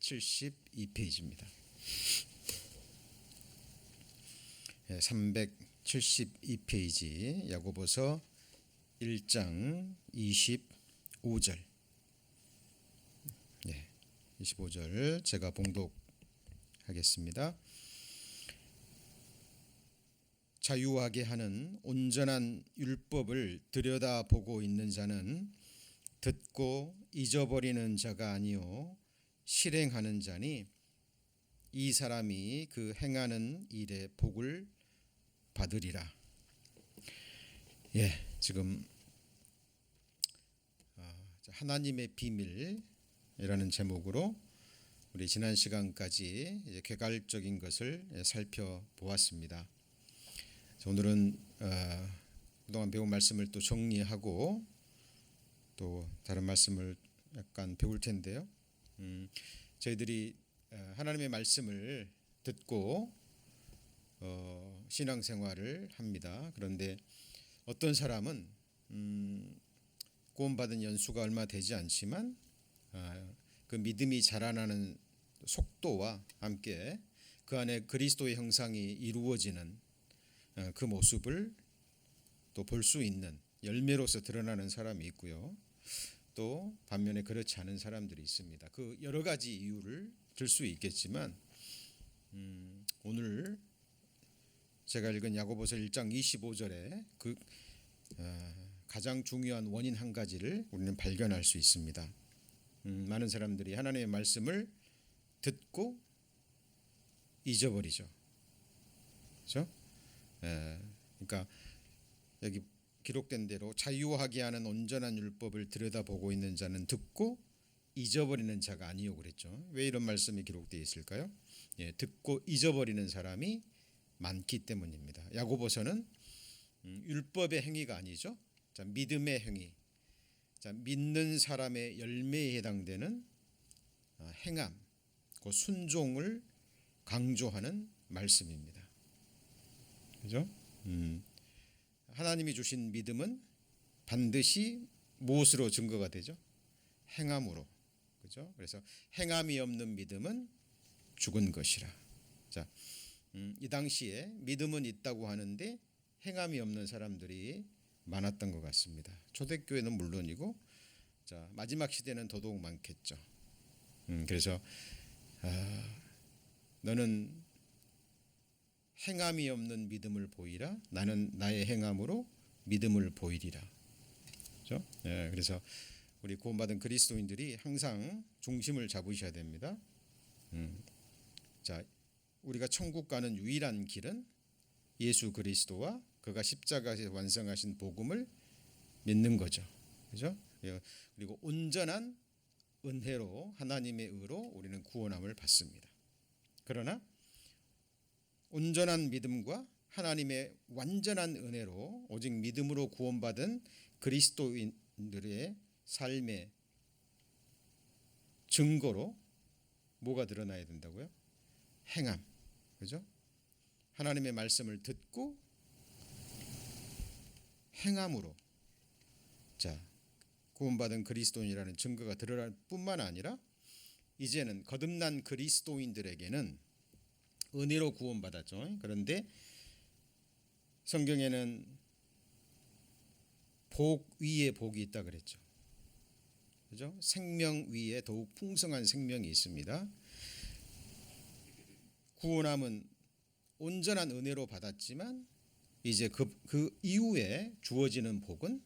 372페이지입니다. 372페이지 야고보서 1장 25절. 25절 제가 봉독하겠습니다. 자유하게 하는 온전한 율법을 들여다보고 있는 자는 듣고 잊어버리는 자가 아니요 실행하는 자니 이 사람이 그 행하는 일에 복을 받으리라. 지금 하나님의 비밀이라는 제목으로 우리 지난 시간까지 이제 개괄적인 것을 살펴보았습니다. 오늘은 그동안 배운 말씀을 또 정리하고 또 다른 말씀을 약간 배울 텐데요. 저희들이 하나님의 말씀을 듣고 신앙생활을 합니다. 그런데 어떤 사람은 구원받은 연수가 얼마 되지 않지만 그 믿음이 자라나는 속도와 함께 그 안에 그리스도의 형상이 이루어지는 그 모습을 또 볼 수 있는 열매로서 드러나는 사람이 있고요. 또 반면에 그렇지 않은 사람들이 있습니다. 그 여러 가지 이유를 들 수 있겠지만 오늘 제가 읽은 야고보서 1장 25절에 그 가장 중요한 원인 한 가지를 우리는 발견할 수 있습니다. 많은 사람들이 하나님의 말씀을 듣고 잊어버리죠. 그렇죠? 그러니까 여기 기록된 대로 자유하게 하는 온전한 율법을 들여다보고 있는 자는 듣고 잊어버리는 자가 아니요 그랬죠. 왜 이런 말씀이 기록되어 있을까요? 듣고 잊어버리는 사람이 많기 때문입니다. 야고보서는 율법의 행위가 아니죠. 믿음의 행위, 믿는 사람의 열매에 해당되는 행함, 그 순종을 강조하는 말씀입니다. 그죠? 하나님이 주신 믿음은 반드시 무엇으로 증거가 되죠? 행함으로. 그죠? 그래서 행함이 없는 믿음은 죽은 것이라. 자, 이 당시에 믿음은 있다고 하는데 행함이 없는 사람들이 많았던 것 같습니다. 초대교회는 물론이고, 자, 마지막 시대는 더더욱 많겠죠. 그래서 너는 행함이 없는 믿음을 보이라. 나는 나의 행함으로 믿음을 보이리라. 그렇죠? 그래서 우리 구원받은 그리스도인들이 항상 중심을 잡으셔야 됩니다. 자, 우리가 천국 가는 유일한 길은 예수 그리스도와 그가 십자가에서 완성하신 복음을 믿는 거죠. 그렇죠? 그리고 온전한 은혜로 하나님의 의로 우리는 구원함을 받습니다. 그러나 온전한 믿음과 하나님의 완전한 은혜로 오직 믿음으로 구원받은 그리스도인들의 삶의 증거로 뭐가 드러나야 된다고요? 행함. 그죠? 하나님의 말씀을 듣고 행함으로 구원받은 그리스도인이라는 증거가 드러날 뿐만 아니라 이제는 거듭난 그리스도인들에게는 은혜로 구원받았죠. 그런데 성경에는 복 위에 복이 있다 그랬죠. 그죠? 생명 위에 더욱 풍성한 생명이 있습니다. 구원함은 온전한 은혜로 받았지만 이제 그 이후에 주어지는 복은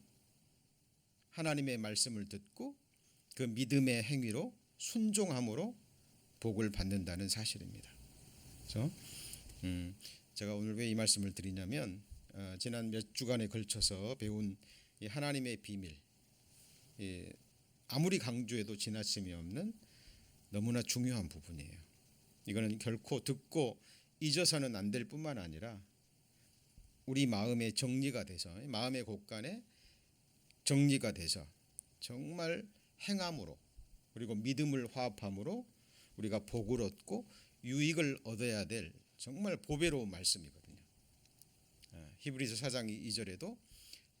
하나님의 말씀을 듣고 그 믿음의 행위로 순종함으로 복을 받는다는 사실입니다. 그렇죠? 제가 오늘 왜 이 말씀을 드리냐면 지난 몇 주간에 걸쳐서 배운 이 하나님의 비밀, 아무리 강조해도 지나침이 없는 너무나 중요한 부분이에요. 이거는 결코 듣고 잊어서는 안 될 뿐만 아니라 우리 마음의 정리가 돼서 마음의 곳간에 정리가 돼서 정말 행함으로 그리고 믿음을 화합함으로 우리가 복을 얻고 유익을 얻어야 될 정말 보배로운 말씀이거든요. 히브리서 4장 2절에도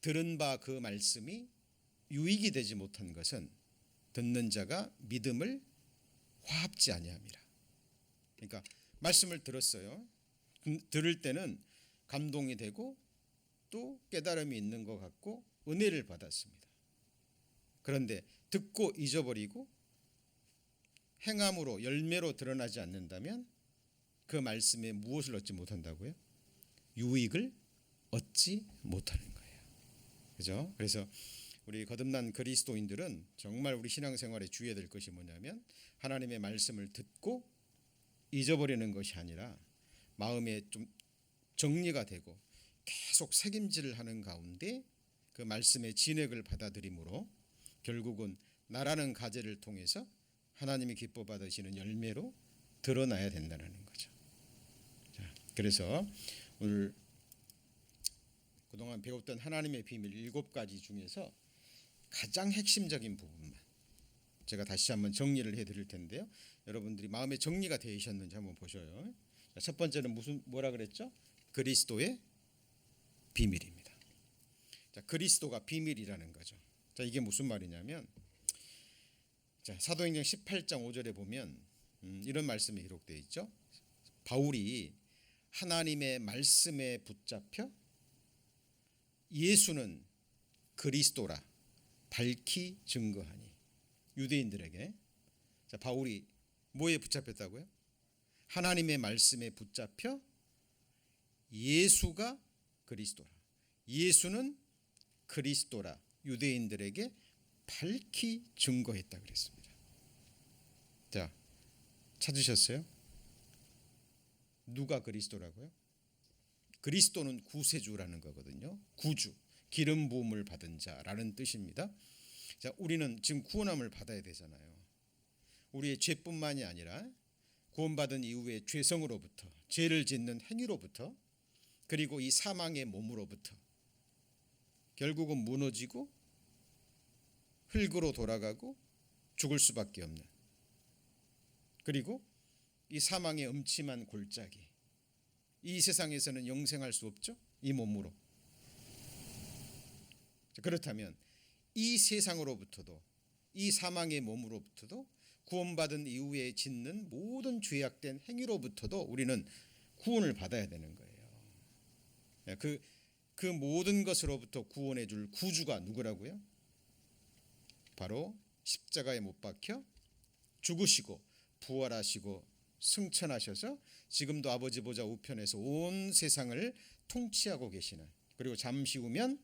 들은 바 그 말씀이 유익이 되지 못한 것은 듣는 자가 믿음을 화합지 아니함이라. 그러니까 말씀을 들었어요. 들을 때는 감동이 되고 또 깨달음이 있는 것 같고 은혜를 받았습니다. 그런데 듣고 잊어버리고 행함으로 열매로 드러나지 않는다면 그 말씀에 무엇을 얻지 못한다고요? 유익을 얻지 못하는 거예요. 그죠? 그래서 우리 거듭난 그리스도인들은 정말 우리 신앙생활에 주의해야 될 것이 뭐냐면 하나님의 말씀을 듣고 잊어버리는 것이 아니라 마음에 좀 정리가 되고 계속 새김질을 하는 가운데 그 말씀의 진액을 받아들임으로 결국은 나라는 가지를 통해서 하나님이 기뻐 받으시는 열매로 드러나야 된다는 거죠. 자, 그래서 오늘 그동안 배웠던 하나님의 비밀 7가지 중에서 가장 핵심적인 부분만 제가 다시 한번 정리를 해드릴 텐데요. 여러분들이 마음에 정리가 되셨는지 한번 보셔요. 자, 첫 번째는 뭐라 그랬죠? 그리스도의 비밀입니다. 자, 그리스도가 비밀이라는 거죠. 자, 이게 무슨 말이냐면 자, 사도행전 18장 5절에 보면 이런 말씀이 기록되어 있죠. 바울이 하나님의 말씀에 붙잡혀 예수는 그리스도라 밝히 증거하니. 유대인들에게. 자, 바울이 뭐에 붙잡혔다고요? 하나님의 말씀에 붙잡혀 예수가 그리스도라. 예수는 그리스도라 유대인들에게 밝히 증거했다 그랬습니다. 자, 찾으셨어요? 누가 그리스도라고요? 그리스도는 구세주라는 거거든요. 구주, 기름 부음을 받은 자라는 뜻입니다. 자, 우리는 지금 구원함을 받아야 되잖아요. 우리의 죄뿐만이 아니라 구원받은 이후에 죄성으로부터, 죄를 짓는 행위로부터, 그리고 이 사망의 몸으로부터 결국은 무너지고 흙으로 돌아가고 죽을 수밖에 없는, 그리고 이 사망의 음침한 골짜기, 이 세상에서는 영생할 수 없죠. 이 몸으로. 그렇다면 이 세상으로부터도, 이 사망의 몸으로부터도, 구원받은 이후에 짓는 모든 죄악된 행위로부터도 우리는 구원을 받아야 되는 거예요. 그 모든 것으로부터 구원해 줄 구주가 누구라고요? 바로 십자가에 못 박혀 죽으시고 부활하시고 승천하셔서 지금도 아버지 보좌 우편에서 온 세상을 통치하고 계시는, 그리고 잠시 후면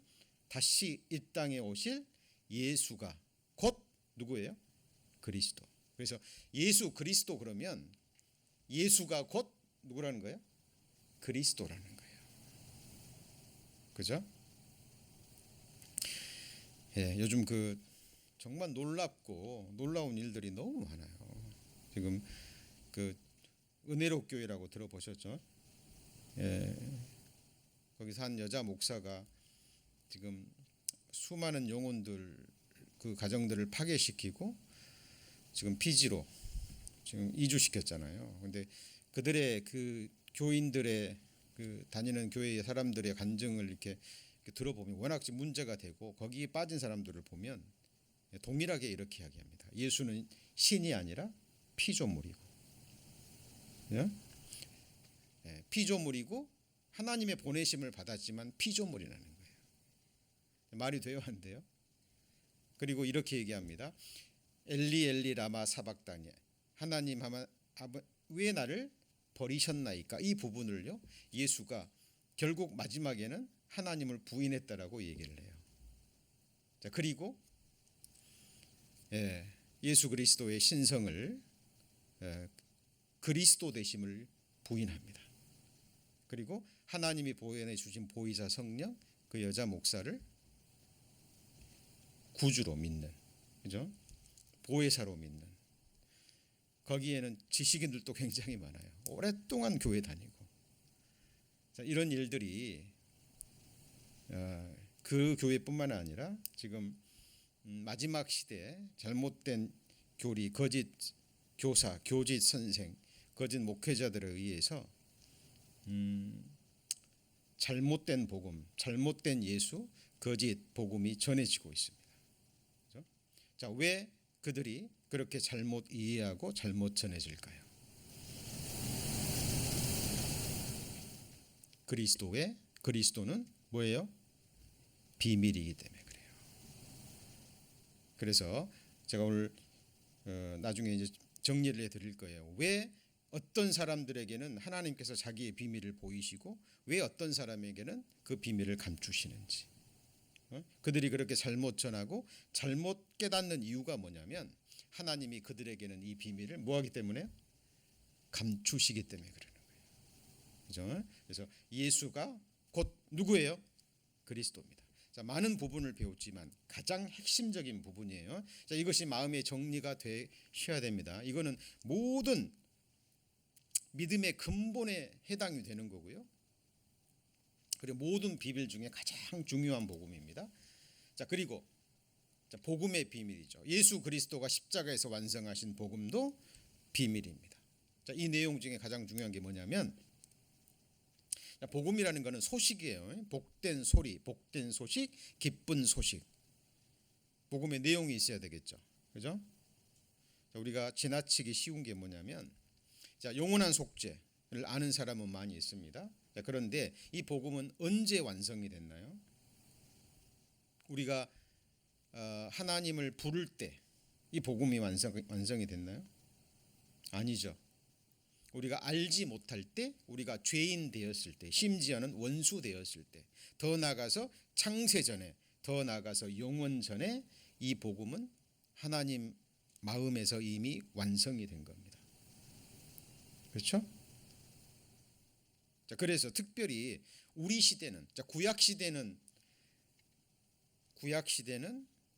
다시 이 땅에 오실 예수가 곧 누구예요? 그리스도. 그래서 예수 그리스도 그러면 예수가 곧 누구라는 거예요? 그리스도라는 거예요. 그죠? 예, 요즘 정말 놀랍고 놀라운 일들이 너무 많아요. 지금 은혜로 교회라고 들어보셨죠? 예, 거기서 한 여자 목사가 지금 수많은 영혼들, 그 가정들을 파괴시키고 지금 피지로 지금 이주시켰잖아요. 근데 그들의 그 교인들의 다니는 교회의 사람들의 간증을 이렇게 들어보면 워낙 문제가 되고, 거기에 빠진 사람들을 보면 동일하게 이렇게 이야기합니다. 예수는 신이 아니라 피조물이고, 피조물이고 하나님의 보내심을 받았지만 피조물이라는 거예요. 말이 돼요, 안 돼요? 그리고 이렇게 얘기합니다. 엘리 엘리 라마 사박다니, 하나님 왜 나를 버리셨나이까? 이 부분을요, 예수가 결국 마지막에는 하나님을 부인했다라고 얘기를 해요. 자, 그리고 예수 그리스도의 신성을, 그리스도 되심을 부인합니다. 그리고 하나님이 보여내 주신 보이사 성령, 그 여자 목사를 구주로 믿는, 그죠? 보혜사로 믿는. 거기에는 지식인들도 굉장히 많아요. 오랫동안 교회 다니고. 자, 이런 일들이 그 교회뿐만 아니라 지금 마지막 시대에 잘못된 교리, 거짓 교사, 교짓 선생, 거짓 목회자들에 의해서 잘못된 복음, 잘못된 예수, 거짓 복음이 전해지고 있습니다. 그렇죠? 자, 왜 그들이 그렇게 잘못 이해하고 잘못 전해질까요? 그리스도는 뭐예요? 비밀이기 때문에 그래요. 그래서 제가 오늘 나중에 이제 정리를 해드릴 거예요. 왜 어떤 사람들에게는 하나님께서 자기의 비밀을 보이시고 왜 어떤 사람에게는 그 비밀을 감추시는지. 그들이 그렇게 잘못 전하고 잘못 깨닫는 이유가 뭐냐면 하나님이 그들에게는 이 비밀을 뭐하기 때문에 감추시기 때문에 그러는 거예요. 그죠? 그래서 예수가 곧 누구예요? 그리스도입니다. 자, 많은 부분을 배웠지만 가장 핵심적인 부분이에요. 자, 이것이 마음의 정리가 되셔야 됩니다. 이거는 모든 믿음의 근본에 해당이 되는 거고요. 그리고 모든 비밀 중에 가장 중요한 복음입니다. 자, 그리고 복음의 비밀이죠. 예수 그리스도가 십자가에서 완성하신 복음도 비밀입니다. 자, 이 내용 중에 가장 중요한 게 뭐냐면 복음이라는 것은 소식이에요. 복된 소리, 복된 소식, 기쁜 소식. 복음의 내용이 있어야 되겠죠. 그죠? 자, 우리가 지나치기 쉬운 게 뭐냐면 자, 영원한 속죄를 아는 사람은 많이 있습니다. 자, 그런데 이 복음은 언제 완성이 됐나요? 우리가 하나님을 부를 때 이 복음이 완성이 됐나요? 아니죠. 우리가 알지 못할 때, 우리가 죄인 되었을 때, 심지어는 원수 되었을 때, 더 나아가서 창세 전에, 더 나아가서 영원 전에 이 복음은 하나님 마음에서 이미 완성이 된 겁니다. 그렇죠? 자, 그래서 특별히 우리 시대는, 자, 구약 시대는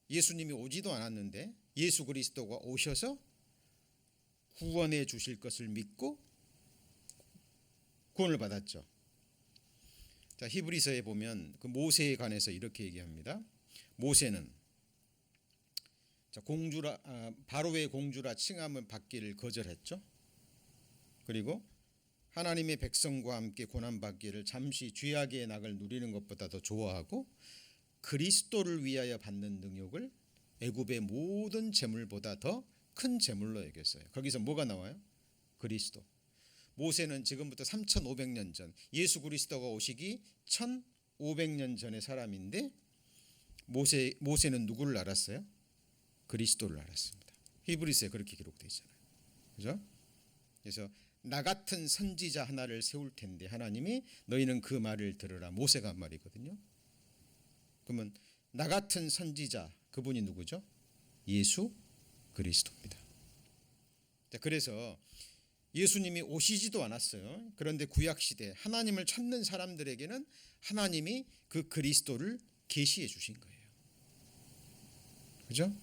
예수님이 오지도 않았는데 예수 그리스도가 오셔서 구원해 주실 것을 믿고 구원을 받았죠. 자, 히브리서에 보면 그 모세에 관해서 이렇게 얘기합니다. 모세는 자, 바로의 공주라 칭함을 받기를 거절했죠. 그리고 하나님의 백성과 함께 고난받기를 잠시 죄악의 낙을 누리는 것보다 더 좋아하고 그리스도를 위하여 받는 능욕을 애굽의 모든 재물보다 더 큰 재물로 여겼어요. 거기서 뭐가 나와요? 그리스도. 모세는 지금부터 3,500년 전 예수 그리스도가 오시기 1,500년 전의 사람인데 모세는 누구를 알았어요? 그리스도를 알았습니다. 히브리서에 그렇게 기록되어 있잖아요. 그죠? 그래서 나 같은 선지자 하나를 세울 텐데 하나님이 너희는 그 말을 들으라. 모세가 한 말이거든요. 그러면 나 같은 선지자 그분이 누구죠? 예수 그리스도입니다. 자, 그래서 예수님이 오시지도 않았어요. 그런데 구약 시대 하나님을 찾는 사람들에게는 하나님이 그 그리스도를 계시해 주신 거예요. 그죠?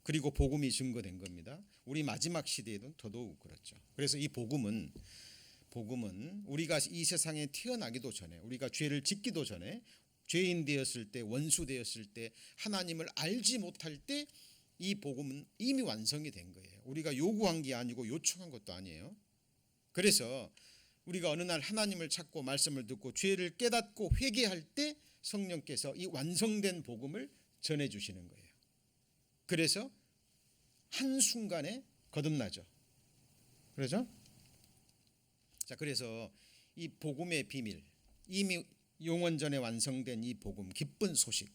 그리고 복음이 증거된 겁니다. 우리 마지막 시대에도 더더욱 그렇죠. 그래서 이 복음은 우리가 이 세상에 태어나기도 전에 우리가 죄를 짓기도 전에 죄인 되었을 때 원수 되었을 때 하나님을 알지 못할 때 이 복음은 이미 완성이 된 거예요. 우리가 요구한 게 아니고 요청한 것도 아니에요. 그래서 우리가 어느 날 하나님을 찾고 말씀을 듣고 죄를 깨닫고 회개할 때 성령께서 이 완성된 복음을 전해주시는 거예요. 그래서 한순간에 거듭나죠. 그렇죠? 자, 그래서 이 복음의 비밀, 이미 영원 전에 완성된 이 복음, 기쁜 소식,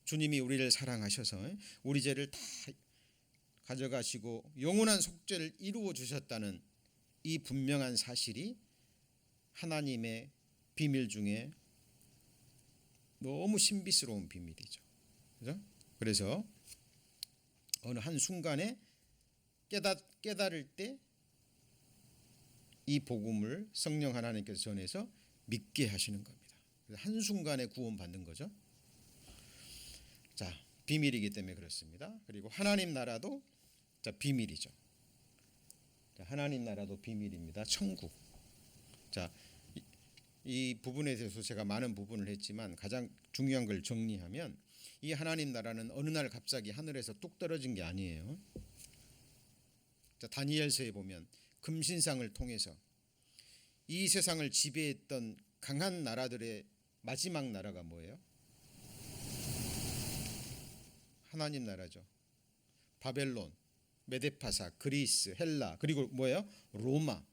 주님이 우리를 사랑하셔서 우리 죄를 다 가져가시고 영원한 속죄를 이루어 주셨다는 이 분명한 사실이 하나님의 비밀 중에 너무 신비스러운 비밀이죠. 그죠? 그래서 어느 한 순간에 깨달을 때 이 복음을 성령 하나님께서 전해서 믿게 하시는 겁니다. 한순간에 구원받는 거죠. 자, 비밀이기 때문에 그렇습니다. 그리고 하나님 나라도 자, 비밀이죠. 자, 하나님 나라도 비밀입니다. 천국. 자, 이 부분에 대해서 제가 많은 부분을 했지만 가장 중요한 걸 정리하면 이 하나님 나라는 어느 날 갑자기 하늘에서 뚝 떨어진 게 아니에요. 자, 다니엘서에 보면 금신상을 통해서 이 세상을 지배했던 강한 나라들의 마지막 나라가 뭐예요? 하나님 나라죠. 바벨론, 메데파사, 그리스, 헬라, 그리고 뭐예요? 로마.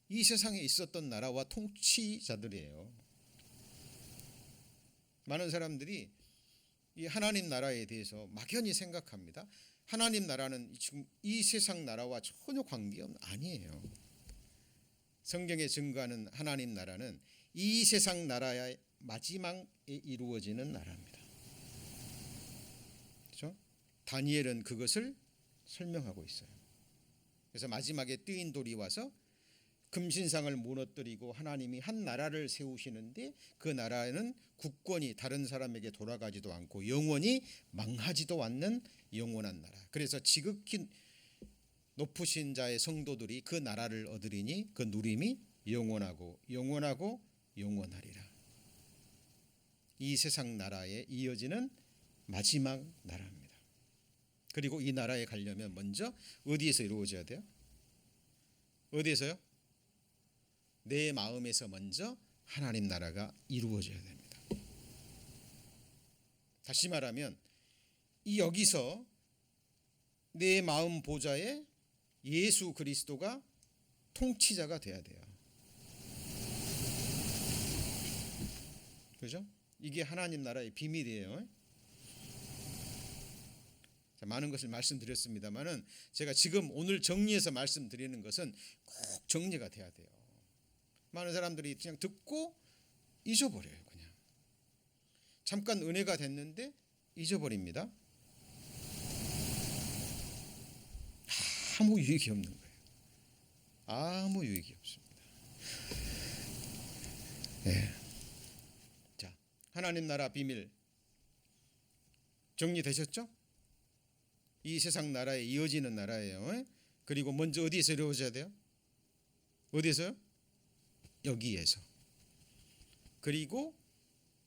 이 세상에 있었던 나라와 통치자들이에요. 많은 사람들이 이 하나님 나라에 대해서 막연히 생각합니다. 하나님 나라는 지금 이 세상 나라와 전혀 관계없는 아니에요. 성경에 증거하는 하나님 나라는 이 세상 나라의 마지막에 이루어지는 나라입니다. 그렇죠? 다니엘은 그것을 설명하고 있어요. 그래서 마지막에 뜨인 돌이 와서 금신상을 무너뜨리고 하나님이 한 나라를 세우시는데 그 나라는 국권이 다른 사람에게 돌아가지도 않고 영원히 망하지도 않는 영원한 나라. 그래서 지극히 높으신 자의 성도들이 그 나라를 얻으리니 그 누림이 영원하고 영원하고 영원하리라. 이 세상 나라에 이어지는 마지막 나라입니다. 그리고 이 나라에 가려면 먼저 어디에서 이루어져야 돼요? 어디에서요? 내 마음에서 먼저 하나님 나라가 이루어져야 됩니다. 다시 말하면 이 여기서 내 마음 보좌에 예수 그리스도가 통치자가 돼야 돼요. 그렇죠? 이게 하나님 나라의 비밀이에요. 많은 것을 말씀드렸습니다만은 제가 지금 오늘 정리해서 말씀드리는 것은 꼭 정리가 돼야 돼요. 많은 사람들이 그냥 듣고 잊어버려요. 그냥 잠깐 은혜가 됐는데 잊어버립니다. 아무 유익이 없는 거예요. 아무 유익이 없습니다. 네. 자, 하나님 나라 비밀 정리되셨죠? 이 세상 나라에 이어지는 나라예요. 그리고 먼저 어디에서 이루어져야 돼요? 어디에서요? 여기에서. 그리고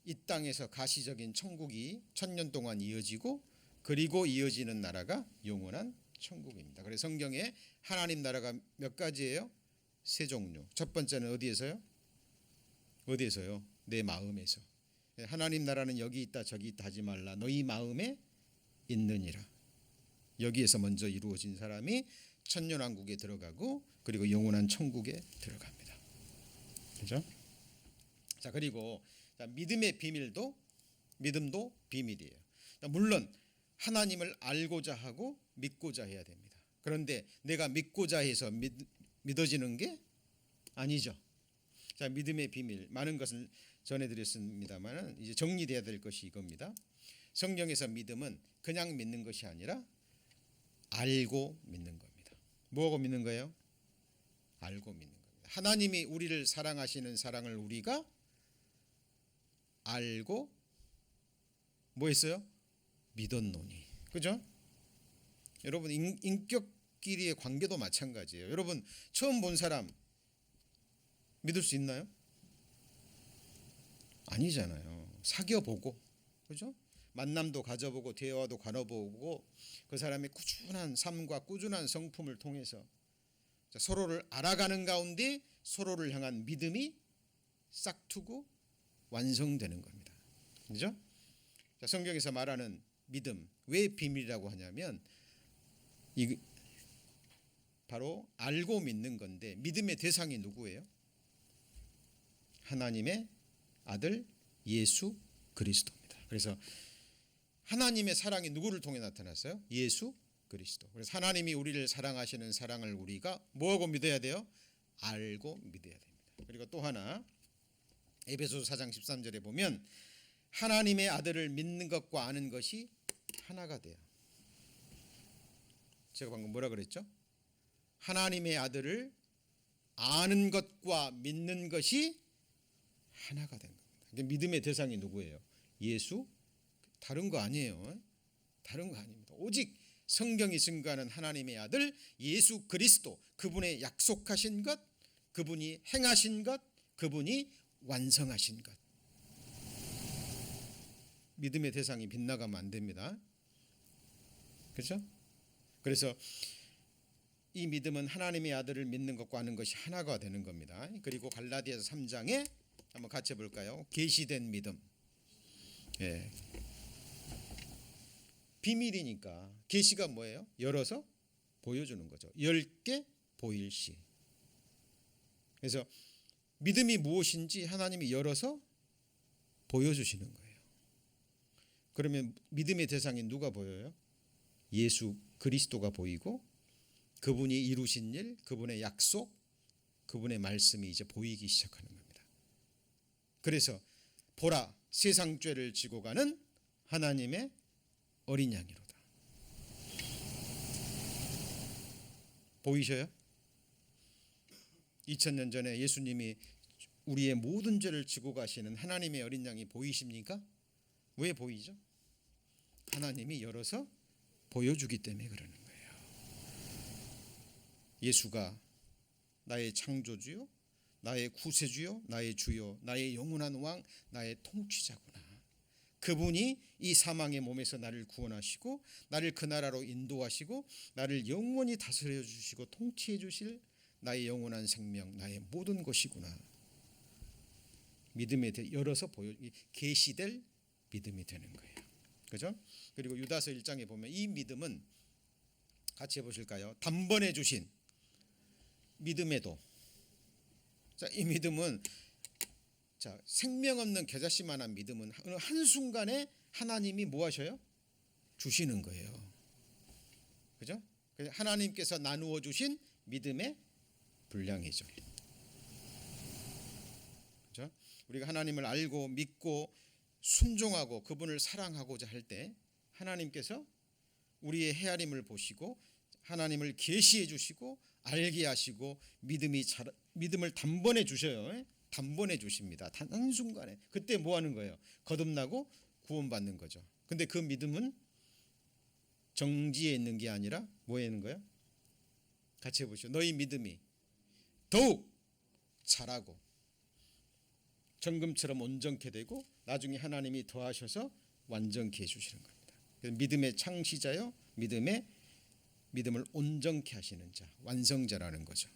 이 땅에서 가시적인 천국이 1000년 동안 이어지고 그리고 이어지는 나라가 영원한 천국입니다. 그래서 성경에 하나님 나라가 몇 가지예요? 세 종류. 첫 번째는 어디에서요? 어디에서요? 내 마음에서. 하나님 나라는 여기 있다 저기 있다 하지 말라. 너희 마음에 있느니라. 여기에서 먼저 이루어진 사람이 천년왕국에 들어가고 그리고 영원한 천국에 들어갑니다. 그렇죠? 자, 그리고 믿음의 비밀도 믿음도 비밀이에요. 물론 하나님을 알고자 하고 믿고자 해야 됩니다. 그런데 내가 믿고자 해서 믿어지는 게 아니죠. 자, 믿음의 비밀 많은 것을 전해드렸습니다만 이제 정리돼야 될 것이 이겁니다. 성경에서 믿음은 그냥 믿는 것이 아니라 알고 믿는 겁니다. 뭐하고 믿는 거예요? 알고 믿는 겁니다. 하나님이 우리를 사랑하시는 사랑을 우리가 알고 뭐 했어요? 믿었노니. 그죠? 여러분 인격끼리의 관계도 마찬가지예요. 여러분 처음 본 사람 믿을 수 있나요? 아니잖아요. 사귀어보고, 그죠? 만남도 가져보고 대화도 나눠보고 그 사람의 꾸준한 삶과 꾸준한 성품을 통해서 서로를 알아가는 가운데 서로를 향한 믿음이 싹트고 완성되는 겁니다. 그죠? 성경에서 말하는 믿음, 왜 비밀이라고 하냐면 바로 알고 믿는 건데 믿음의 대상이 누구예요? 하나님의 아들 예수 그리스도입니다. 그래서 하나님의 사랑이 누구를 통해 나타났어요? 예수 그리스도. 그래서 하나님이 우리를 사랑하시는 사랑을 우리가 뭐하고 믿어야 돼요? 알고 믿어야 됩니다. 그리고 또 하나 에베소서 4장 13절에 보면 하나님의 아들을 믿는 것과 아는 것이 하나가 돼요. 제가 방금 뭐라 그랬죠? 하나님의 아들을 아는 것과 믿는 것이 하나가 된 겁니다. 믿음의 대상이 누구예요? 예수? 다른 거 아니에요. 다른 거 아닙니다. 오직 성경이 증거하는 하나님의 아들 예수 그리스도, 그분의 약속하신 것, 그분이 행하신 것, 그분이 완성하신 것. 믿음의 대상이 빗나가면 안 됩니다. 그렇죠? 그래서 이 믿음은 하나님의 아들을 믿는 것과 아는 것이 하나가 되는 겁니다. 그리고 갈라디아서 3장에 한번 같이 볼까요? 계시된 믿음. 예. 비밀이니까 계시가 뭐예요? 열어서 보여주는 거죠. 열게 보일시. 그래서 믿음이 무엇인지 하나님이 열어서 보여주시는 거예요. 그러면 믿음의 대상이 누가 보여요? 예수 그리스도가 보이고 그분이 이루신 일, 그분의 약속, 그분의 말씀이 이제 보이기 시작하는 겁니다. 그래서 보라, 세상 죄를 지고 가는 하나님의 어린 양이로다. 보이셔요? 2000년 전에 예수님이 우리의 모든 죄를 지고 가시는 하나님의 어린 양이 보이십니까? 왜 보이죠? 하나님이 열어서 보여주기 때문에 그러는 거예요. 예수가 나의 창조주요, 나의 구세주요, 나의 주요, 나의 영원한 왕, 나의 통치자구나. 그분이 이 사망의 몸에서 나를 구원하시고 나를 그 나라로 인도하시고 나를 영원히 다스려 주시고 통치해 주실 나의 영원한 생명, 나의 모든 것이구나. 믿음에 열어서 계시될 믿음이 되는 거예요. 그죠? 그리고 유다서 1장에 보면 이 믿음은 같이 해보실까요? 단번에 주신 믿음에도, 자, 이 믿음은 자, 생명 없는 겨자씨만한 믿음은 한순간에 하나님이 뭐 하셔요? 주시는 거예요. 그죠? 하나님께서 나누어 주신 믿음의 분량이죠. 그죠? 우리가 하나님을 알고 믿고 순종하고 그분을 사랑하고자 할 때 하나님께서 우리의 헤아림을 보시고 하나님을 계시해 주시고 알게 하시고 믿음을 단번에 주셔요. 단번에 주십니다. 단 한순간에. 그때 뭐 하는 거예요? 거듭나고 구원받는 거죠. 근데 그 믿음은 정지에 있는 게 아니라 뭐에 있는 거예요? 같이 해보시죠. 너희 믿음이 더욱 자라고 정금처럼 온전케 되고 나중에 하나님이 더하셔서 완전케 해주시는 겁니다. 믿음의 창시자요, 믿음을 온전케 하시는 자, 완성자라는 거죠.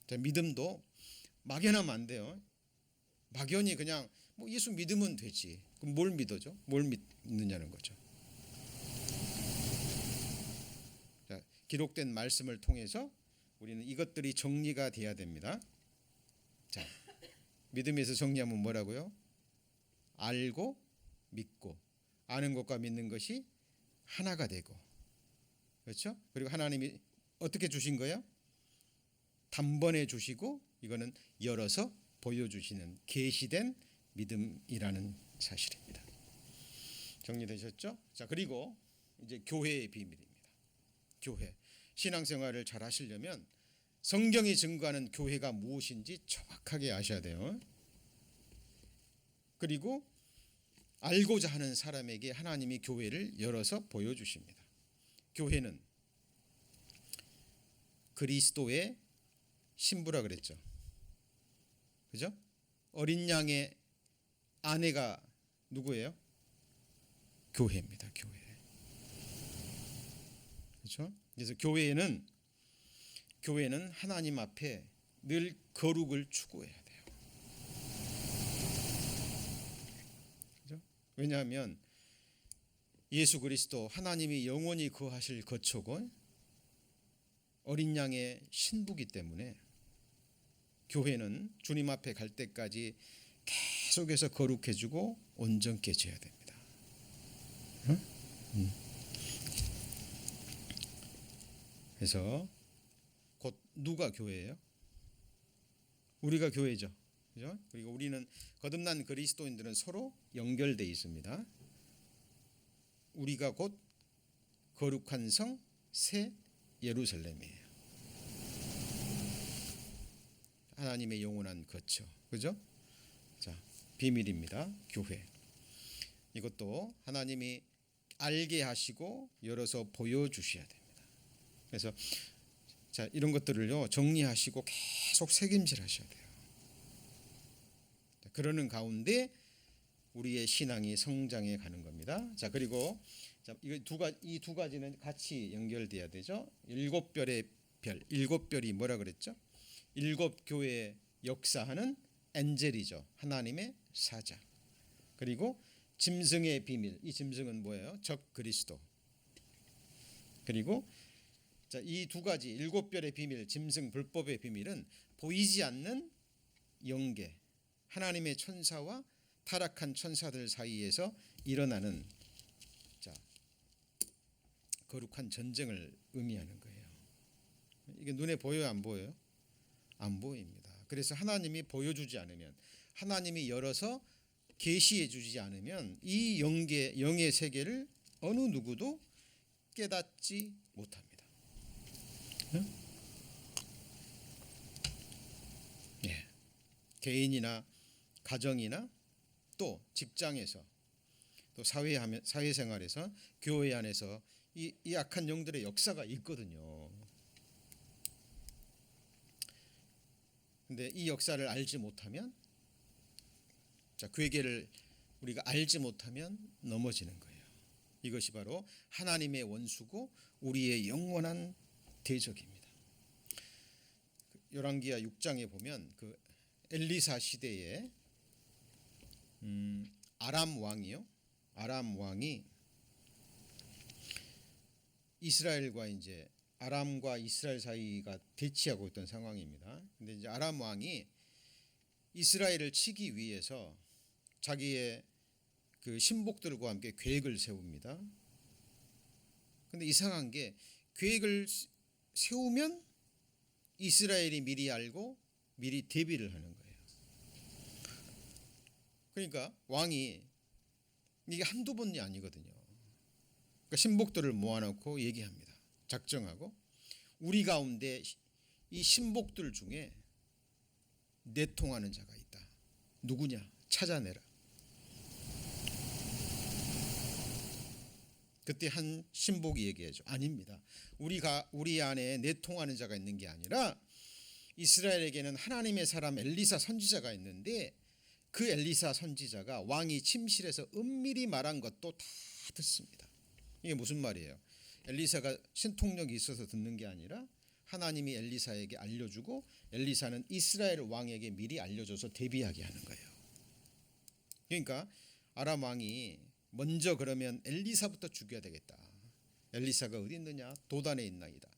자, 믿음도 막연하면 안 돼요. 막연히 그냥 뭐 예수 믿으면 되지. 그럼 뭘 믿어죠? 뭘 믿느냐는 거죠. 자, 기록된 말씀을 통해서 우리는 이것들이 정리가 돼야 됩니다. 자, 믿음에서 정리하면 뭐라고요? 알고 믿고 아는 것과 믿는 것이 하나가 되고, 그렇죠? 그리고 하나님이 어떻게 주신 거예요? 단번에 주시고 이거는 열어서 보여주시는 계시된 믿음이라는 사실입니다. 정리되셨죠? 자, 그리고 이제 교회의 비밀입니다. 교회. 신앙생활을 잘 하시려면 성경이 증거하는 교회가 무엇인지 정확하게 아셔야 돼요. 그리고 알고자 하는 사람에게 하나님이 교회를 열어서 보여주십니다. 교회는 그리스도의 신부라 그랬죠. 그죠? 어린 양의 아내가 누구예요? 교회입니다. 교회. 그렇죠? 그래서 교회는 하나님 앞에 늘 거룩을 추구해야 돼요. 그렇죠? 왜냐하면 예수 그리스도 하나님이 영원히 거하실 거처고 어린 양의 신부기 때문에 교회는 주님 앞에 갈 때까지 계속해서 거룩해지고 온전케 해줘야 됩니다. 그래서 곧 누가 교회예요? 우리가 교회죠. 그죠? 그리고 우리는 거듭난 그리스도인들은 서로 연결돼 있습니다. 우리가 곧 거룩한 성 새 예루살렘이에요. 하나님의 영원한 거처. 그죠? 자, 비밀입니다. 교회. 이것도 하나님이 알게 하시고 열어서 보여주셔야 됩니다. 그래서 자, 이런 것들을요 정리하시고 계속 책임질하셔야 돼요. 자, 그러는 가운데 우리의 신앙이 성장해 가는 겁니다. 자, 그리고 자, 이 두 가지는 같이 연결돼야 되죠. 일곱 별의 별, 일곱 별이 뭐라 그랬죠? 일곱 교회의 역사하는 엔젤이죠. 하나님의 사자. 그리고 짐승의 비밀. 이 짐승은 뭐예요? 적 그리스도. 그리고 자, 이 두 가지 일곱 별의 비밀, 짐승 불법의 비밀은 보이지 않는 영계, 하나님의 천사와 타락한 천사들 사이에서 일어나는 자, 거룩한 전쟁을 의미하는 거예요. 이게 눈에 보여요, 안 보여요? 안 보입니다. 그래서 하나님이 보여주지 않으면, 하나님이 열어서 계시해 주지 않으면 이 영의 세계를 어느 누구도 깨닫지 못합니다. 예. 개인이나 가정이나 또 직장에서 또 사회생활에서 교회 안에서 이 악한 영들의 역사가 있거든요. 근데 이 역사를 알지 못하면, 자, 그 회개를 우리가 알지 못하면 넘어지는 거예요. 이것이 바로 하나님의 원수고 우리의 영원한 대적입니다. 열왕기하 6장에 보면 그 엘리사 시대에 아람 왕이 이스라엘과 이제 아람과 이스라엘 사이가 대치하고 있던 상황입니다. 근데 이제 아람 왕이 이스라엘을 치기 위해서 자기의 그 신복들과 함께 계획을 세웁니다. 근데 이상한 게 계획을 세우면 이스라엘이 미리 알고 미리 대비를 하는 거예요. 그러니까 왕이 이게 한두 번이 아니거든요. 그러니까 신복들을 모아놓고 얘기합니다. 작정하고 우리 가운데 이 신복들 중에 내통하는 자가 있다. 누구냐? 찾아내라. 그때 한 신복이 얘기하죠. 아닙니다. 우리 안에 내통하는 자가 있는 게 아니라 이스라엘에게는 하나님의 사람 엘리사 선지자가 있는데 그 엘리사 선지자가 왕이 침실에서 은밀히 말한 것도 다 듣습니다. 이게 무슨 말이에요? 엘리사가 신통력이 있어서 듣는 게 아니라 하나님이 엘리사에게 알려주고 엘리사는 이스라엘 왕에게 미리 알려줘서 대비하게 하는 거예요. 그러니까 아람 왕이 먼저 그러면 엘리사부터 죽여야 되겠다. 엘리사가 어디 있느냐? 도단에 있나이다.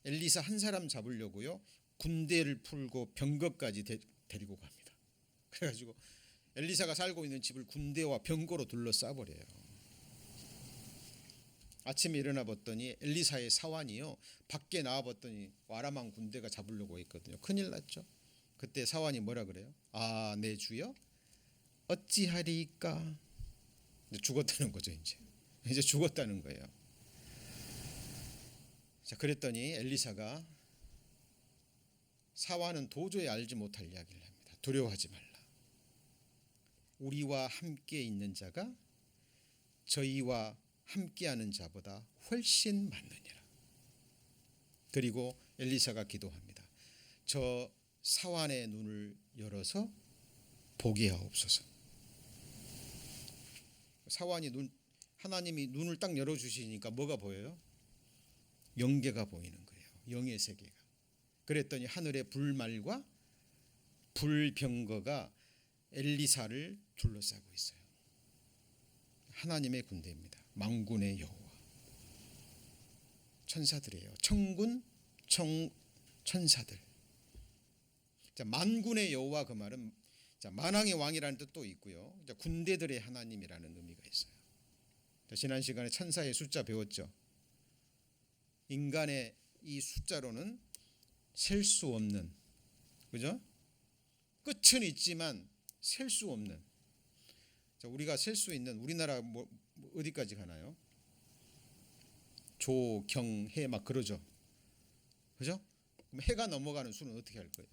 엘리사 한 사람 잡으려고요. 군대를 풀고 병거까지 데리고 갑니다. 그래가지고 엘리사가 살고 있는 집을 군대와 병거로 둘러싸버려요. 아침에 일어나 봤더니 엘리사의 사환이요. 밖에 나와 봤더니 아람 왕 군대가 잡으려고 했거든요. 큰일 났죠. 그때 사환이 뭐라 그래요? 아, 내 주여 어찌하리까? 죽었다는 거죠. 이제 죽었다는 거예요. 자, 그랬더니 엘리사가 사환은 도저히 알지 못할 이야기를 합니다. 두려워하지 말라. 우리와 함께 있는 자가 저희와 함께하는 자보다 훨씬 많느니라. 그리고 엘리사가 기도합니다. 저 사환의 눈을 열어서 보게 하옵소서. 사환이 하나님이 눈을 딱 열어주시니까 뭐가 보여요? 영계가 보이는 거예요. 영의 세계가. 그랬더니 하늘의 불말과 불병거가 엘리사를 둘러싸고 있어요. 하나님의 군대입니다. 만군의 여호와. 천사들이에요. 천군 천사들. 자, 만군의 여호와 그 말은 자, 만왕의 왕이라는 뜻도 있고요. 자, 군대들의 하나님이라는 의미가 있어요. 자, 지난 시간에 천사의 숫자 배웠죠. 인간의 이 숫자로는 셀 수 없는, 그죠? 끝은 있지만 셀 수 없는. 자, 우리가 셀 수 있는 우리나라 어디까지 가나요? 조, 경, 해 막 그러죠. 그죠? 그럼 해가 넘어가는 수는 어떻게 할 거예요?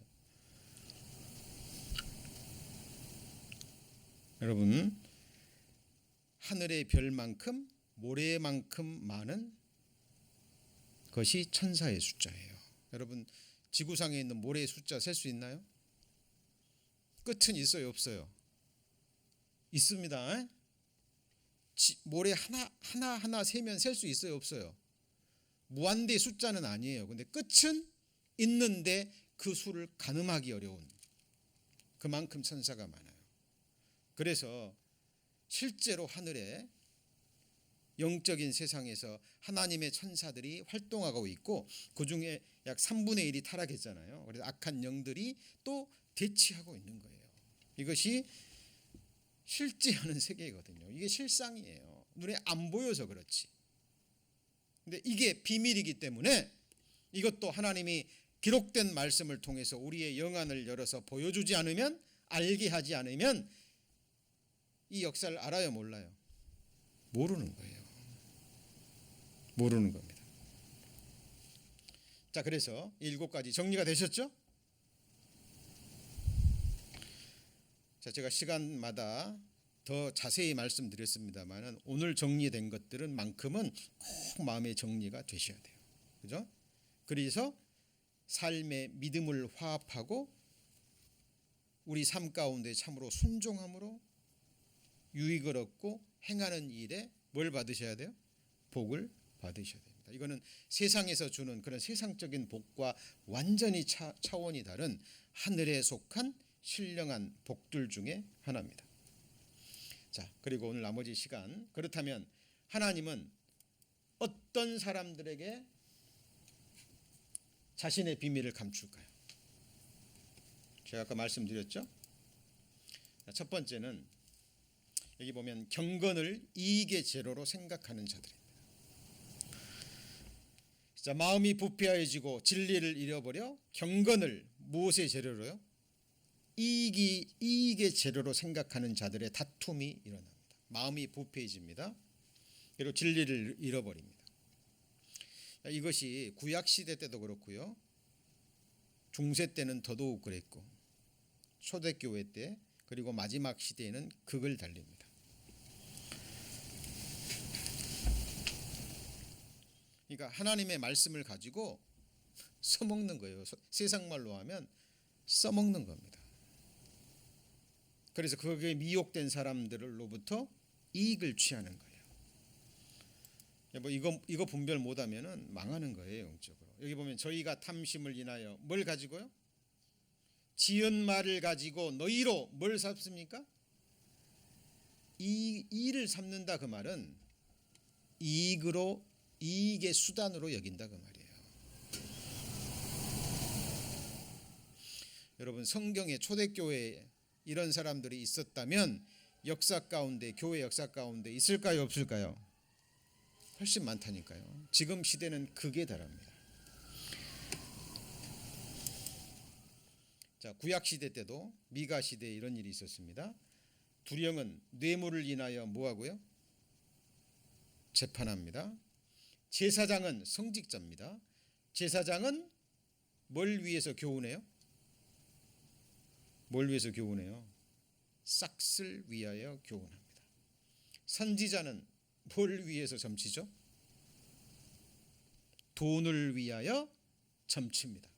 여러분, 하늘의 별만큼 모래만큼 많은 것이 천사의 숫자예요. 여러분, 지구상에 있는 모래의 숫자 셀 수 있나요? 끝은 있어요, 없어요? 있습니다. 모래 하나 세면 셀 수 있어요, 없어요? 무한대 숫자는 아니에요. 근데 끝은 있는데 그 수를 가늠하기 어려운 그만큼 천사가 많아요. 그래서 실제로 하늘에 영적인 세상에서 하나님의 천사들이 활동하고 있고 그중에 약 3분의 1이 타락했잖아요. 그래서 악한 영들이 또 대치하고 있는 거예요. 이것이 실제하는 세계거든요. 이게 실상이에요. 눈에 안 보여서 그렇지. 근데 이게 비밀이기 때문에 이것도 하나님이 기록된 말씀을 통해서 우리의 영안을 열어서 보여주지 않으면, 알게 하지 않으면 이 역사를 알아요, 몰라요? 모르는 거예요. 모르는 겁니다. 자, 그래서 7가지 정리가 되셨죠? 자, 제가 시간마다 더 자세히 말씀드렸습니다만 오늘 정리된 것들은 만큼은 꼭 마음의 정리가 되셔야 돼요. 그죠? 그래서 삶의 믿음을 화합하고 우리 삶 가운데 참으로 순종함으로 유익을 얻고 행하는 일에 뭘 받으셔야 돼요? 복을 받으셔야 됩니다. 이거는 세상에서 주는 그런 세상적인 복과 완전히 차원이 다른 하늘에 속한 신령한 복들 중에 하나입니다. 자, 그리고 오늘 나머지 시간, 그렇다면 하나님은 어떤 사람들에게 자신의 비밀을 감출까요? 제가 아까 말씀드렸죠? 첫 번째는 여기 보면 경건을 이익의 재료로 생각하는 자들입니다. 자, 마음이 부패해지고 진리를 잃어버려 경건을 무엇의 재료로요? 이익의 재료로 생각하는 자들의 다툼이 일어납니다. 마음이 부패해집니다. 그리고 진리를 잃어버립니다. 이것이 구약시대 때도 그렇고요. 중세 때는 더더욱 그랬고 초대교회 때 그리고 마지막 시대에는 극을 달립니다. 그러니까 하나님의 말씀을 가지고 써먹는 거예요. 세상 말로 하면 써먹는 겁니다. 그래서 거기에 미혹된 사람들로부터 이익을 취하는 거예요. 뭐 이거 분별 못하면은 망하는 거예요, 영적으로. 여기 보면 저희가 탐심을 인하여 뭘 가지고요? 지은 말을 가지고 너희로 뭘 삼습니까? 이를 삼는다 그 말은 이익의 수단으로 여긴다 그 말이에요. 여러분, 성경에 초대교회에 이런 사람들이 있었다면 역사 가운데, 교회 역사 가운데 있을까요, 없을까요? 훨씬 많다니까요. 지금 시대는 극에 달합니다. 자, 구약 시대 때도 미가 시대에 이런 일이 있었습니다. 두령은 뇌물을 인하여 뭐하고요? 재판합니다. 제사장은 성직자입니다. 제사장은 뭘 위해서 교훈해요? 뭘 위해서 교훈해요? 싹을 위하여 교훈합니다. 선지자는 뭘 위해서 점치죠? 돈을 위하여 점칩니다.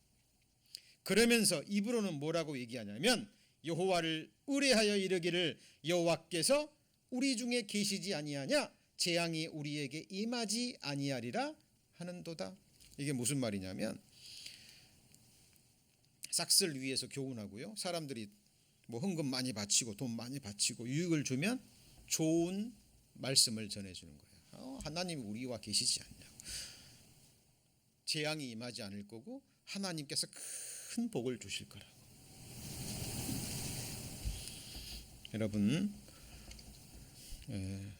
그러면서 입으로는 뭐라고 얘기하냐면 여호와를 의뢰하여 이르기를 여호와께서 우리 중에 계시지 아니하냐? 재앙이 우리에게 임하지 아니하리라 하는도다. 이게 무슨 말이냐면 싹을 위해서 교훈하고요. 사람들이 뭐 헌금 많이 바치고 돈 많이 바치고 유익을 주면 좋은 말씀을 전해주는 거예요. 하나님이 우리와 계시지 않냐고. 재앙이 임하지 않을 거고 하나님께서 큰 복을 주실 거라고. 여러분,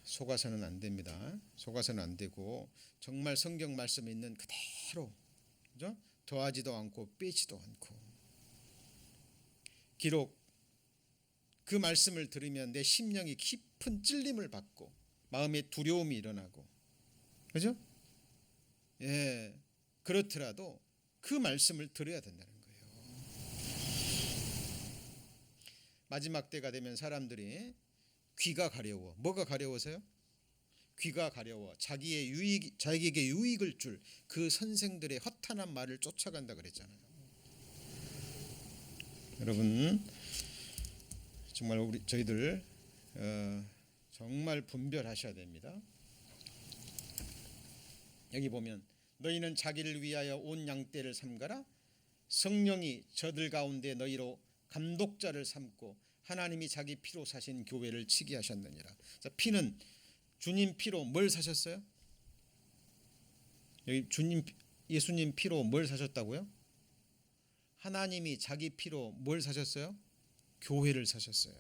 속아서는 안 됩니다. 속아서는 안 되고 정말 성경 말씀에 있는 그대로, 그죠? 더하지도 않고 빼지도 않고. 기록 그 말씀을 들으면 내 심령이 깊은 찔림을 받고 마음에 두려움이 일어나고, 그죠? 그렇더라도 그 말씀을 들어야 된다는 거예요. 마지막 때가 되면 사람들이 귀가 가려워. 뭐가 가려워서요? 귀가 가려워. 자기에게 유익을 줄 그 선생들의 허탄한 말을 쫓아간다 그랬잖아요. 여러분, 정말 저희들 정말 분별하셔야 됩니다. 여기 보면 너희는 자기를 위하여 온 양떼를 삼가라. 성령이 저들 가운데 너희로 감독자를 삼고 하나님이 자기 피로 사신 교회를 치게 하셨느니라. 자, 피는 주님 피로 뭘 사셨어요? 여기 예수님 피로 뭘 사셨다고요? 하나님이 자기 피로 뭘 사셨어요? 교회를 사셨어요.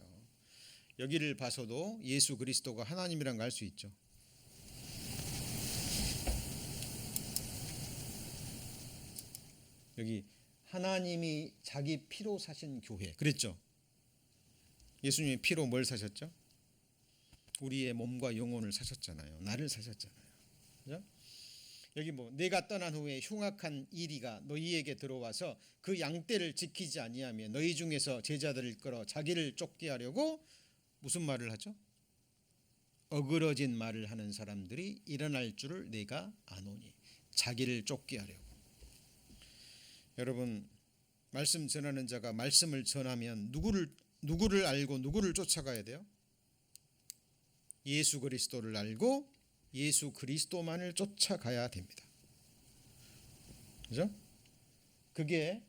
여기를 봐서도 예수 그리스도가 하나님이란 걸 알 수 있죠. 여기 하나님이 자기 피로 사신 교회 그랬죠. 예수님이 피로 뭘 사셨죠? 우리의 몸과 영혼을 사셨잖아요. 나를 사셨잖아요. 그죠? 여기 뭐 내가 떠난 후에 흉악한 이리가 너희에게 들어와서 그 양떼를 지키지 아니하며 너희 중에서 제자들을 끌어 자기를 쫓게 하려고 무슨 말을 하죠? 어그러진 말을 하는 사람들이 일어날 줄을 내가 아노니. 자기를 쫓게 하려고. 여러분, 말씀 전하는 자가 말씀을 전하면 누구를 알고 누구를 쫓아가야 돼요? 예수 그리스도를 알고 예수 그리스도만을 쫓아가야 됩니다. 그죠? 그게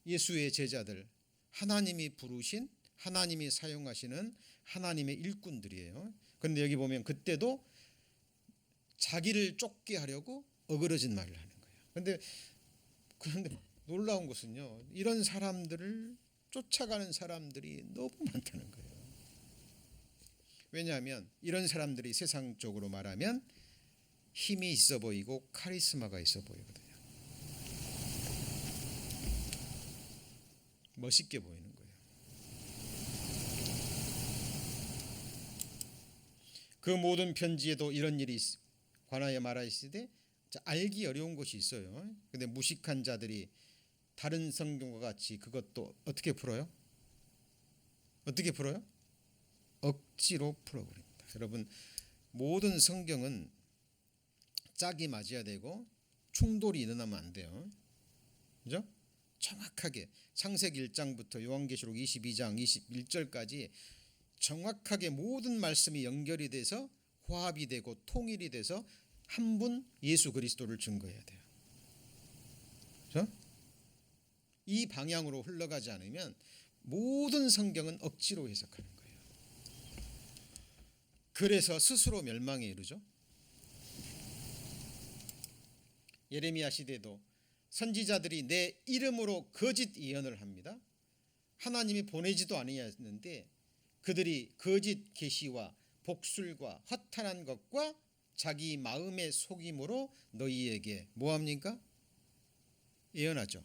예수의 제자들, 하나님이 부르신, 하나님이 사용하시는 하나님의 일꾼들이에요. 그런데 여기 보면 그때도 자기를 쫓게 하려고 어그러진 말을 하는 거예요. 그런데 놀라운 것은요, 이런 사람들을 쫓아가는 사람들이 너무 많다는 거예요. 왜냐하면 이런 사람들이 세상적으로 말하면 힘이 있어 보이고 카리스마가 있어 보이거든요. 멋있게 보이는 거예요. 그 모든 편지에도 이런 일이 관하여 말하시되 알기 어려운 것이 있어요. 근데 무식한 자들이 다른 성경과 같이 그것도 어떻게 풀어요? 어떻게 풀어요? 억지로 풀어버립니다. 여러분, 모든 성경은 짝이 맞아야 되고 충돌이 일어나면 안 돼요. 그죠? 정확하게 창세기 1장부터 요한계시록 22장 21절까지 정확하게 모든 말씀이 연결이 돼서 화합이 되고 통일이 돼서 한 분 예수 그리스도를 증거해야 돼요. 그렇죠? 이 방향으로 흘러가지 않으면 모든 성경은 억지로 해석하는 거예요. 그래서 스스로 멸망에 이르죠. 예레미야 시대도 선지자들이 내 이름으로 거짓 예언을 합니다. 하나님이 보내지도 아니었는데 그들이 거짓 계시와 복술과 허탄한 것과 자기 마음의 속임으로 너희에게 뭐합니까? 예언하죠.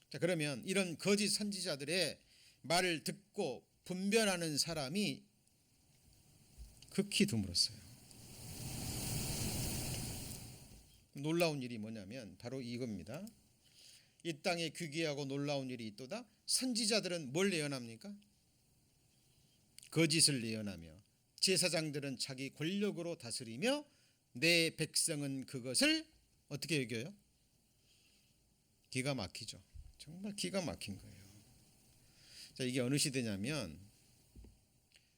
자, 그러면 이런 거짓 선지자들의 말을 듣고 분별하는 사람이 극히 드물었어요. 놀라운 일이 뭐냐면 바로 이겁니다. 이 땅에 귀귀하고 놀라운 일이 있도다. 선지자들은 뭘 예언합니까? 거짓을 예언하며 제사장들은 자기 권력으로 다스리며 내 백성은 그것을 어떻게 여겨요? 기가 막히죠. 정말 기가 막힌 거예요. 자, 이게 어느 시대냐면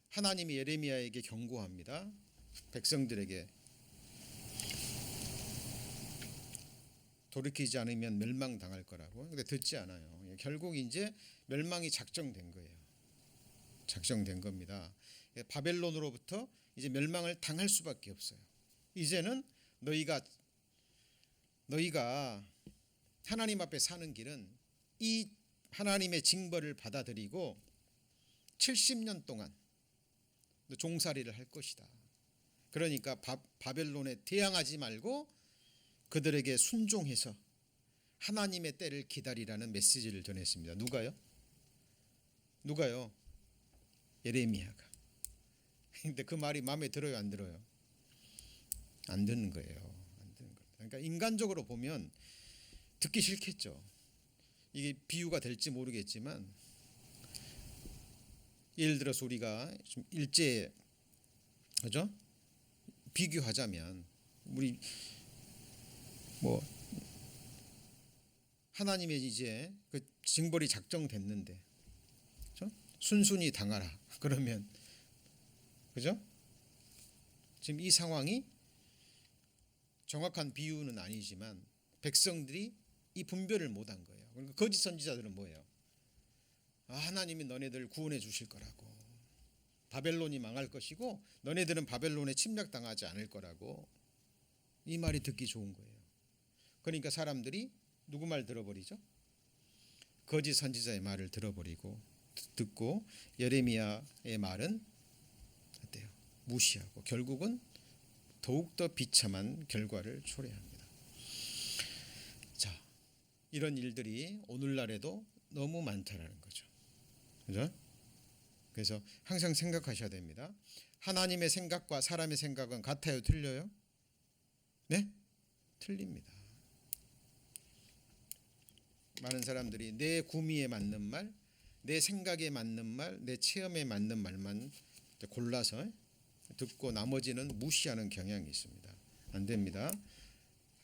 하나님이 예레미야에게 경고합니다. 백성들에게 돌이키지 않으면 멸망당할 거라고. 근데 듣지 않아요. 결국 이제 멸망이 작정된 거예요. 작정된 겁니다. 바벨론으로부터 이제 멸망을 당할 수밖에 없어요. 이제는 너희가 하나님 앞에 사는 길은 이 하나님의 징벌을 받아들이고 70년 동안 종살이를 할 것이다. 그러니까 바벨론에 대항하지 말고 그들에게 순종해서 하나님의 때를 기다리라는 메시지를 전했습니다. 누가요? 예레미야가. 근데 그 말이 마음에 들어요, 안 들어요? 안 듣는 거예요. 그러니까 인간적으로 보면 듣기 싫겠죠. 이게 비유가 될지 모르겠지만 예를 들어서 우리가 좀 일제, 그죠? 비교하자면 우리 뭐 하나님의 이제 그 징벌이 작정됐는데, 그죠? 순순히 당하라. 그러면, 그죠? 지금 이 상황이 정확한 비유는 아니지만 백성들이 이 분별을 못한 거예요. 그러니까 거짓 선지자들은 뭐예요? 하나님이 너네들 구원해 주실 거라고. 바벨론이 망할 것이고 너네들은 바벨론에 침략당하지 않을 거라고. 이 말이 듣기 좋은 거예요. 그러니까 사람들이 누구 말 들어버리죠? 거짓 선지자의 말을 들어버리고 듣고 예레미야의 말은 어때요? 무시하고 결국은 더욱더 비참한 결과를 초래합니다. 자, 이런 일들이 오늘날에도 너무 많다라는 거죠. 그죠? 그래서 항상 생각하셔야 됩니다. 하나님의 생각과 사람의 생각은 같아요? 틀려요? 네? 틀립니다. 많은 사람들이 내 구미에 맞는 말, 내 생각에 맞는 말, 내 체험에 맞는 말만 골라서 듣고 나머지는 무시하는 경향이 있습니다. 안 됩니다.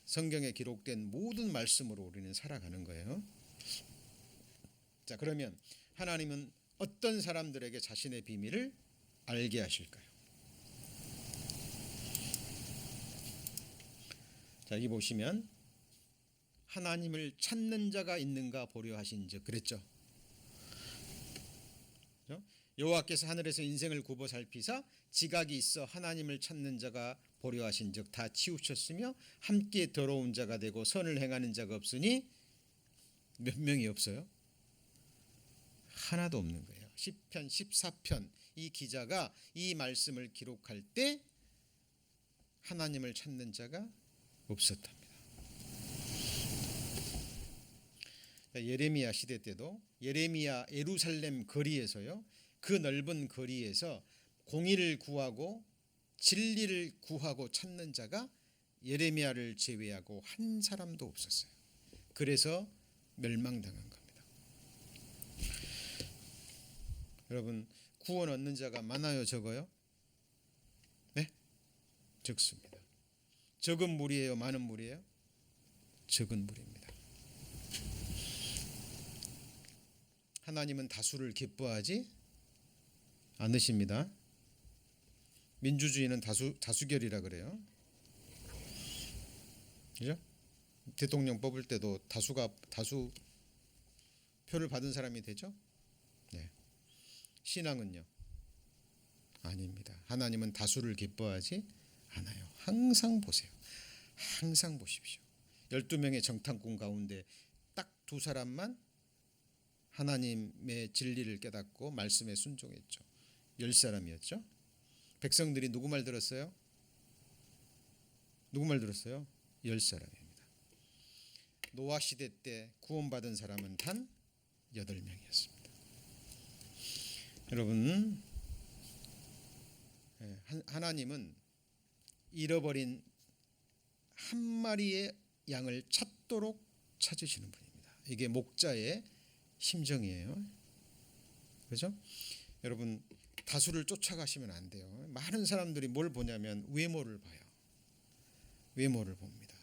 성경에 기록된 모든 말씀으로 우리는 살아가는 거예요. 자, 그러면 하나님은 어떤 사람들에게 자신의 비밀을 알게 하실까요? 자, 여기 보시면 하나님을 찾는 자가 있는가 보려 하신즉 그랬죠. 여호와께서 하늘에서 인생을 굽어 살피사 지각이 있어 하나님을 찾는 자가 보려 하신즉 다 치우쳤으며 함께 더러운 자가 되고 선을 행하는 자가 없으니 몇 명이 없어요? 하나도 없는 거예요. 10편 14편 이 기자가 이 말씀을 기록할 때 하나님을 찾는 자가 없었답니다. 예레미야 시대 때도 예레미야 예루살렘 거리에서요, 그 넓은 거리에서 공의를 구하고 진리를 구하고 찾는 자가 예레미야를 제외하고 한 사람도 없었어요. 그래서 멸망당한 겁니다. 여러분, 구원 얻는 자가 많아요, 적어요? 네? 적습니다. 적은 무리예요, 많은 무리예요? 적은 무리입니다. 하나님은 다수를 기뻐하지 않으십니다. 민주주의는 다수결이라 그래요. 그죠? 대통령 뽑을 때도 다수 표를 받은 사람이 되죠? 네. 신앙은요? 아닙니다. 하나님은 다수를 기뻐하지 않아요. 항상 보세요. 항상 보십시오. 12명의 정탐꾼 가운데 딱 2사람만 하나님의 진리를 깨닫고 말씀에 순종했죠. 10사람이었죠. 백성들이 누구 말 들었어요? 누구 말 들었어요? 10사람입니다. 노아 시대 때 구원받은 사람은 단 8명이었습니다. 여러분, 하나님은 잃어버린 한 마리의 양을 찾도록 찾으시는 분입니다. 이게 목자의 심정이에요. 그렇죠? 여러분, 다수를 쫓아가시면 안 돼요. 많은 사람들이 뭘 보냐면 외모를 봐요. 외모를 봅니다.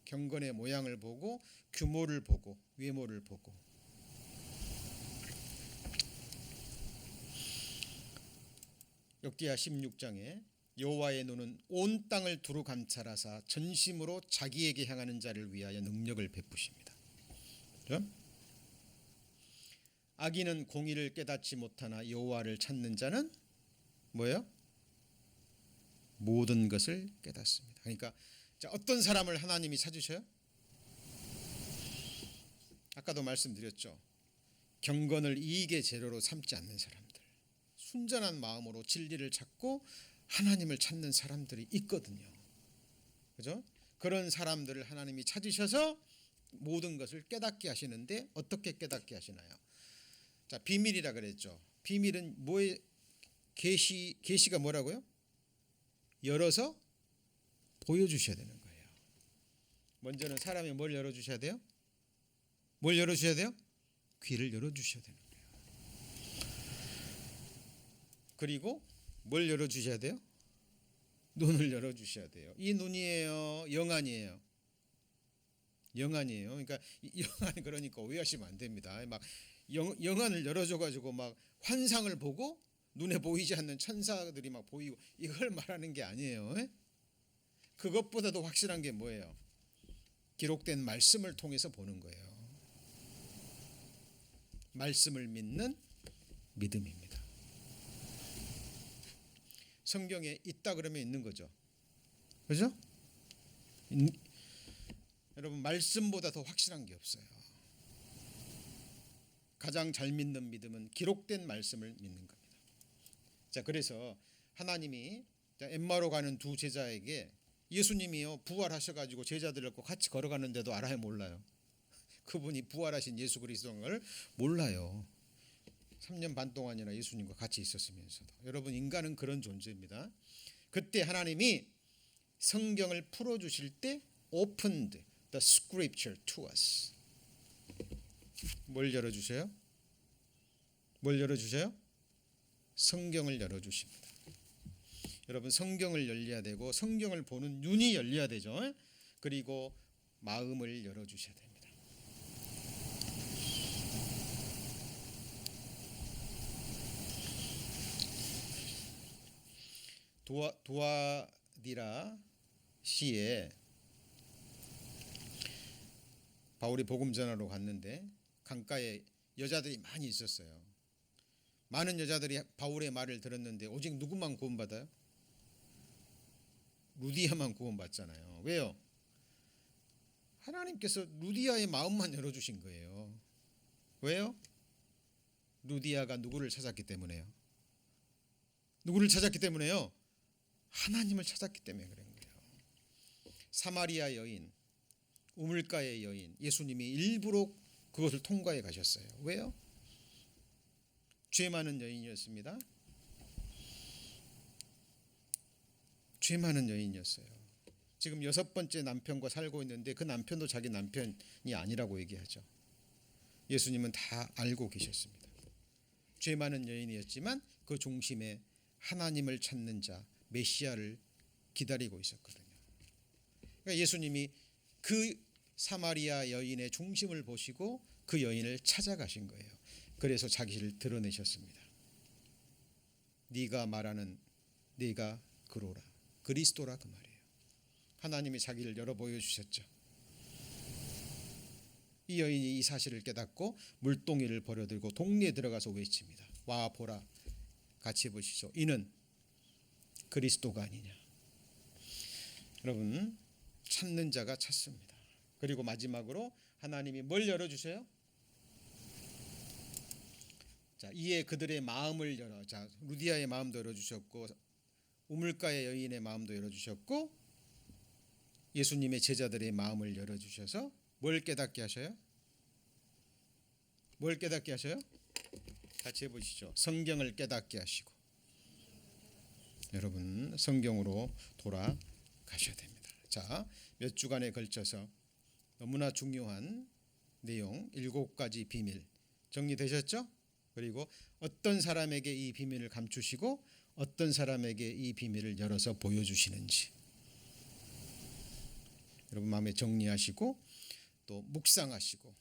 경건의 모양을 보고 규모를 보고 외모를 보고. 역대하 16장에 여호와의 눈은 온 땅을 두루 감찰하사 전심으로 자기에게 향하는 자를 위하여 능력을 베푸십니다. 그렇죠? 악인은 공의를 깨닫지 못하나 여호와를 찾는 자는 뭐예요? 모든 것을 깨닫습니다. 그러니까 자, 어떤 사람을 하나님이 찾으셔요? 아까도 말씀드렸죠. 경건을 이익의 재료로 삼지 않는 사람들, 순전한 마음으로 진리를 찾고 하나님을 찾는 사람들이 있거든요. 그죠? 그런 사람들을 하나님이 찾으셔서 모든 것을 깨닫게 하시는데 어떻게 깨닫게 하시나요? 자, 비밀이라 그랬죠. 비밀은 뭐의 계시가 뭐라고요? 열어서 보여주셔야 되는 거예요. 먼저는 사람이 뭘 열어주셔야 돼요? 뭘 열어주셔야 돼요? 귀를 열어주셔야 되는 거예요. 그리고 뭘 열어주셔야 돼요? 눈을 열어주셔야 돼요. 이 눈이에요? 영안이에요? 영안이에요. 그러니까 영안, 그러니까 오해하시면 안 됩니다. 막 영안을 열어줘가지고 막 환상을 보고 눈에 보이지 않는 천사들이 막 보이고 이걸 말하는 게 아니에요. 그것보다도 확실한 게 뭐예요? 기록된 말씀을 통해서 보는 거예요. 말씀을 믿는 믿음입니다. 성경에 있다 그러면 있는 거죠. 그죠? 여러분, 말씀보다 더 확실한 게 없어요. 가장 잘 믿는 믿음은 기록된 말씀을 믿는 겁니다. 자, 그래서 하나님이 엠마로 가는 두 제자에게 예수님이요 부활하셔가지고 제자들과 같이 걸어가는데도 알아요, 몰라요? 그분이 부활하신 예수 그리스도인 걸 몰라요. 3년 반 동안이나 예수님과 같이 있었으면서도. 여러분, 인간은 그런 존재입니다. 그때 하나님이 성경을 풀어주실 때 opened the scripture to us. 뭘 열어주세요? 뭘 열어주세요? 성경을 열어주십니다. 여러분, 성경을 열려야 되고 성경을 보는 눈이 열려야 되죠. 그리고 마음을 열어주셔야 됩니다. 두아디라 시에 바울이 복음 전하러 갔는데 강가에 여자들이 많이 있었어요. 많은 여자들이 바울의 말을 들었는데 오직 누구만 구원받아요? 루디아만 구원받잖아요. 왜요? 하나님께서 루디아의 마음만 열어주신 거예요. 왜요? 루디아가 누구를 찾았기 때문에요. 누구를 찾았기 때문에요? 하나님을 찾았기 때문에 그런 거예요. 사마리아 여인, 우물가의 여인, 예수님이 일부러 그것을 통과해 가셨어요. 왜요? 죄 많은 여인이었습니다. 죄 많은 여인이었어요. 지금 6번째 남편과 살고 있는데 그 남편도 자기 남편이 아니라고 얘기하죠. 예수님은 다 알고 계셨습니다. 죄 많은 여인이었지만 그 중심에 하나님을 찾는 자 메시아를 기다리고 있었거든요. 그러니까 예수님이 그 사마리아 여인의 중심을 보시고 그 여인을 찾아가신 거예요. 그래서 자기를 드러내셨습니다. 네가 말하는 네가 그로라, 그리스도라, 그 말이에요. 하나님이 자기를 열어 보여주셨죠. 이 여인이 이 사실을 깨닫고 물동이를 버려들고 동리에 들어가서 외칩니다. 와 보라, 같이 보시죠. 이는 그리스도가 아니냐. 여러분, 찾는 자가 찾습니다. 그리고 마지막으로 하나님이 뭘 열어주세요? 자, 이에 그들의 마음을 열어. 자, 루디아의 마음도 열어주셨고 우물가의 여인의 마음도 열어주셨고 예수님의 제자들의 마음을 열어주셔서 뭘 깨닫게 하셔요? 뭘 깨닫게 하셔요? 같이 해보시죠. 성경을 깨닫게 하시고. 여러분, 성경으로 돌아가셔야 됩니다. 자, 몇 주간에 걸쳐서 너무나 중요한 내용 7가지 비밀 정리되셨죠? 그리고 어떤 사람에게 이 비밀을 감추시고 어떤 사람에게 이 비밀을 열어서 보여주시는지 여러분 마음에 정리하시고 또 묵상하시고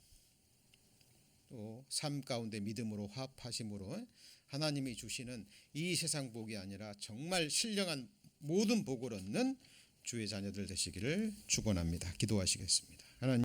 또 삶 가운데 믿음으로 화합하심으로 하나님이 주시는 이 세상 복이 아니라 정말 신령한 모든 복을 얻는 주의 자녀들 되시기를 축원합니다. 기도하시겠습니다.